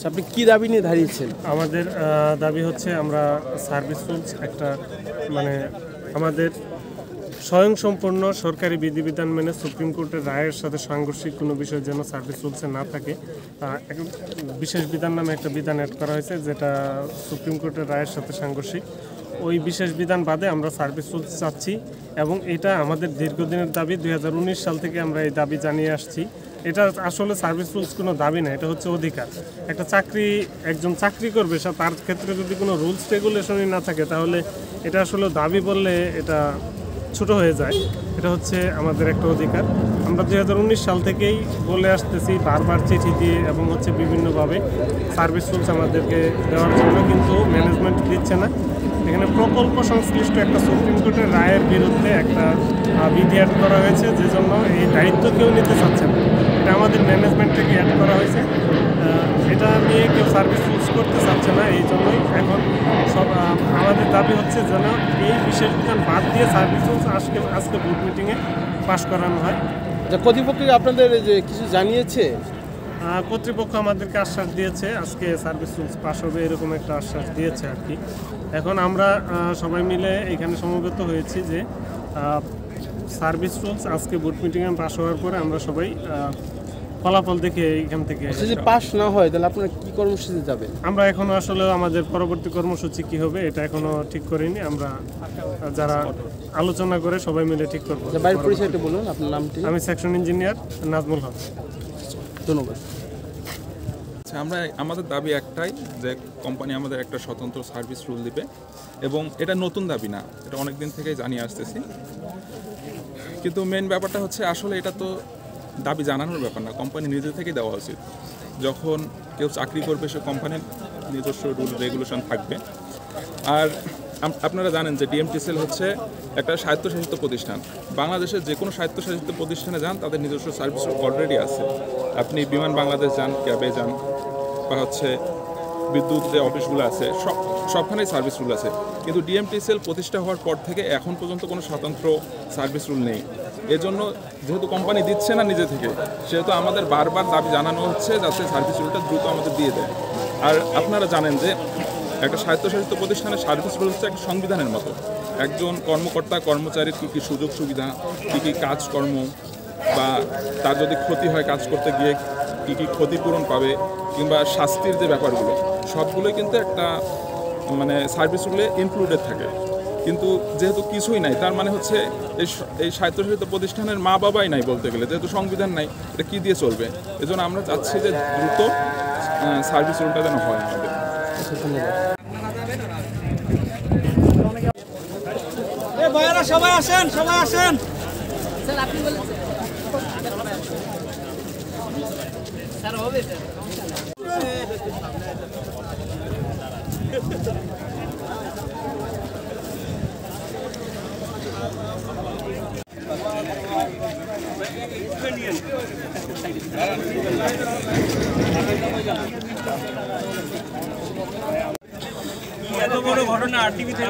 আপনি কি দাবি নিয়ে দাঁড়িয়েছেন? আমাদের দাবি হচ্ছে আমরা সার্ভিস রুলস একটা মানে আমাদের স্বয়ংসম্পূর্ণ সরকারি বিধিবিধান মেনে সুপ্রিম কোর্টের রায়ের সাথে সাংঘর্ষিক কোনো বিষয় যেন সার্ভিস রুলসে না থাকে। বিশেষ বিধান নামে একটা বিধান অ্যাড করা হয়েছে যেটা সুপ্রিম কোর্টের রায়ের সাথে সাংঘর্ষিক। ওই বিশেষ বিধান বাদে আমরা সার্ভিস রুলস চাচ্ছি এবং এটা আমাদের দীর্ঘদিনের দাবি। 2019 সাল থেকে আমরা এই দাবি জানিয়ে আসছি। এটা আসলে সার্ভিস রুলস কোনো দাবি না, এটা হচ্ছে অধিকার। একটা একজন চাকরি করবে তার ক্ষেত্রে যদি কোনো রুলস রেগুলেশনই না থাকে তাহলে এটা আসলে দাবি বললে এটা ছোট হয়ে যায়। এটা হচ্ছে আমাদের একটা অধিকার। আমরা 2019 সাল থেকেই বলে আসতেছি বারবার চিঠি দিয়ে এবং হচ্ছে বিভিন্নভাবে সার্ভিস রুলস আমাদেরকে দেওয়ার জন্য, কিন্তু ম্যানেজমেন্ট দিচ্ছে না। এখানে প্রকল্প সংশ্লিষ্ট একটা সুপ্রিম কোর্টের রায়ের বিরুদ্ধে একটা বিধি অ্যাড করা হয়েছে, যে জন্য এই দায়িত্ব কেউ নিতে চাচ্ছে না। এটা আমাদের ম্যানেজমেন্ট থেকে অ্যাড করা হয়েছে। এটা নিয়ে কেউ সার্ভিস রুলস করতে চাচ্ছে না। এই জন্যই এখন আমাদের দাবি হচ্ছে যেন এই বিশেষ বিধান বাদ দিয়ে সার্ভিস রুলস আজকে বোর্ড মিটিংয়ে পাশ করানো হয়। কর্তৃপক্ষ আপনাদের যে কিছু জানিয়েছে? কর্তৃপক্ষ আমাদেরকে আশ্বাস দিয়েছে আজকে সার্ভিস রুলস পাশ হবে, এরকম একটা আশ্বাস দিয়েছে আর কি। এখন আমরা সবাই মিলে এখানে সমবেত হয়েছি যে সার্ভিস রুলস আজকে বোর্ড মিটিংয়ে পাশ হওয়ার পরে আমরা সবাই ফলাফল দেখে এখান থেকে যদি পাশ না হয় তাহলে আপনারা কি কর্মসূচিতে যাবেন? আমরা এখনো আসলে আমাদের পরবর্তী কর্মসূচি কি হবে এটা এখনো ঠিক করিনি। আমরা যারা আলোচনা করে সবাই মিলে ঠিক করবো। বাইরের পরিচয়টা বলুন, আপনার নামটি? আমি সেকশন ইঞ্জিনিয়ার নাজমুল হক। ধন্যবাদ। আমাদের দাবি একটাই যে কোম্পানি আমাদের একটা স্বতন্ত্র সার্ভিস রুল দিবে, এবং এটা নতুন দাবি না, এটা অনেক দিন থেকেই জানিয়ে আসতেছি। কিন্তু মেন ব্যাপারটা হচ্ছে আসলে এটা তো দাবি জানানোর ব্যাপার না, কোম্পানি নিজে থেকেই দেওয়া উচিত। যখন কেউ চাকরি করবে সে কোম্পানির নিজস্ব রুল রেগুলেশন থাকবে। আর আপনারা জানেন যে ডিএমটিসিএল হচ্ছে একটা স্বায়ত্তশাসিত প্রতিষ্ঠান। বাংলাদেশের যে কোনো স্বায়ত্তশাসিত প্রতিষ্ঠানে যান তাদের নিজস্ব সার্ভিস রুল অলরেডি আছে। আপনি বিমান বাংলাদেশ যান, ক্যাবে যান, বা হচ্ছে বিদ্যুৎ যে অফিসগুলো আছে সবখানেই সার্ভিস রুল আছে। কিন্তু ডিএমটিসিএল প্রতিষ্ঠা হওয়ার পর থেকে এখন পর্যন্ত কোনো স্বতন্ত্র সার্ভিস রুল নেই। এজন্য যেহেতু কোম্পানি দিচ্ছে না নিজে থেকে, সেহেতু আমাদের বারবার দাবি জানানো হচ্ছে যাতে সার্ভিস রুলটা দ্রুত আমাদের দিয়ে দেয়। আর আপনারা জানেন যে একটা স্বায়ত্তশাসিত প্রতিষ্ঠানের সার্ভিস রুল হচ্ছে একটা সংবিধানের মতো। একজন কর্মকর্তা কর্মচারীর কী কী সুযোগ সুবিধা, কী কী কাজকর্ম, বা তার যদি ক্ষতি হয় কাজ করতে গিয়ে কী কী ক্ষতিপূরণ পাবে, কিংবা শাস্তির যে ব্যাপারগুলো সবগুলোই কিন্তু একটা সার্ভিস রুলে ইনক্লুডেড থাকে। কিন্তু যেহেতু কিছুই নাই, তার মানে হচ্ছে এই স্বায়ত্তশাসিত প্রতিষ্ঠানের মা বাবাই নাই বলতে গেলে, যেহেতু সংবিধান নাই, এটা কী দিয়ে চলবে? এজন্য আমরা চাচ্ছি যে দ্রুত সার্ভিস রুলটা যেন হয় আমাদের। সবাই আসেন, সবাই আসেন। স্যার হবে এত বড় ঘটনা টিভিতে